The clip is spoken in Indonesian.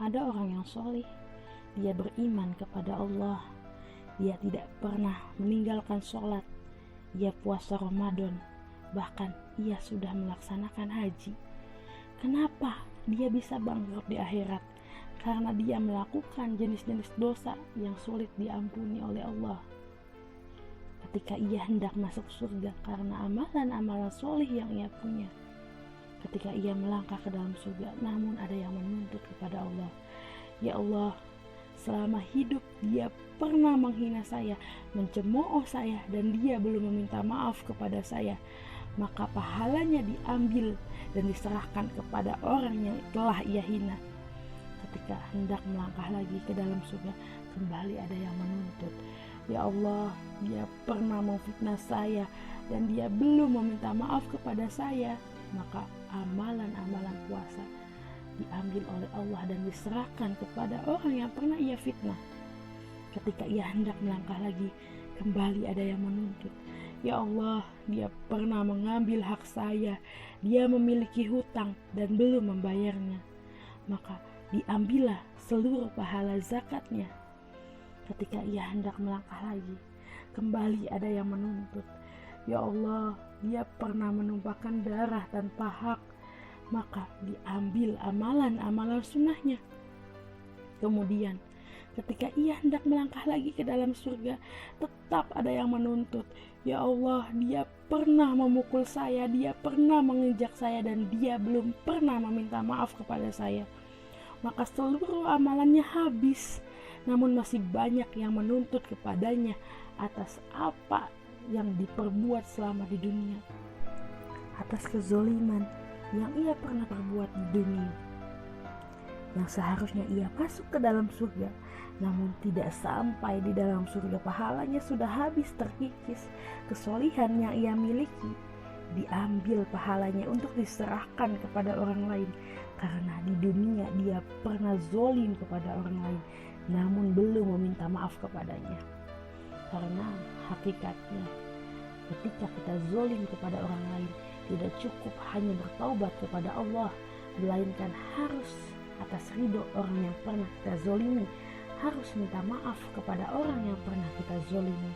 Ada orang yang soleh, dia beriman kepada Allah, dia tidak pernah meninggalkan sholat, ia puasa Ramadan, bahkan ia sudah melaksanakan haji. Kenapa dia bisa bangkrut di akhirat? Karena dia melakukan jenis-jenis dosa yang sulit diampuni oleh Allah. Ketika ia hendak masuk surga karena amalan-amalan soleh yang ia punya, ketika ia melangkah ke dalam surga, namun ada yang menuntut kepada Allah, ya Allah, selama hidup dia pernah menghina saya, mencemooh saya, dan dia belum meminta maaf kepada saya, maka pahalanya diambil dan diserahkan kepada orang yang telah ia hina. Ketika hendak melangkah lagi ke dalam surga, kembali ada yang menuntut, ya Allah, dia pernah memfitnah saya dan dia belum meminta maaf kepada saya, maka amalan-amalan puasa diambil oleh Allah dan diserahkan kepada orang yang pernah ia fitnah. Ketika ia hendak melangkah lagi, kembali ada yang menuntut, ya Allah, dia pernah mengambil hak saya, dia memiliki hutang dan belum membayarnya, maka diambillah seluruh pahala zakatnya. Ketika ia hendak melangkah lagi, kembali ada yang menuntut, ya Allah, dia pernah menumpahkan darah tanpa hak, maka diambil amalan-amalan sunnahnya. Kemudian ketika ia hendak melangkah lagi ke dalam surga, tetap ada yang menuntut, ya Allah, dia pernah memukul saya, dia pernah menginjak saya, dan dia belum pernah meminta maaf kepada saya. Maka seluruh amalannya habis, namun masih banyak yang menuntut kepadanya atas apa yang diperbuat selama di dunia, atas kezoliman yang ia pernah perbuat di dunia, yang seharusnya ia masuk ke dalam surga, namun tidak sampai di dalam surga, pahalanya sudah habis terkikis. Kesolihan yang ia miliki diambil pahalanya untuk diserahkan kepada orang lain, karena di dunia dia pernah zolim kepada orang lain, namun belum meminta maaf kepadanya. Karena hakikatnya ketika kita zolim kepada orang lain, tidak cukup hanya bertaubat kepada Allah, melainkan harus atas ridho orang yang pernah kita zolimi, harus minta maaf kepada orang yang pernah kita zolimi.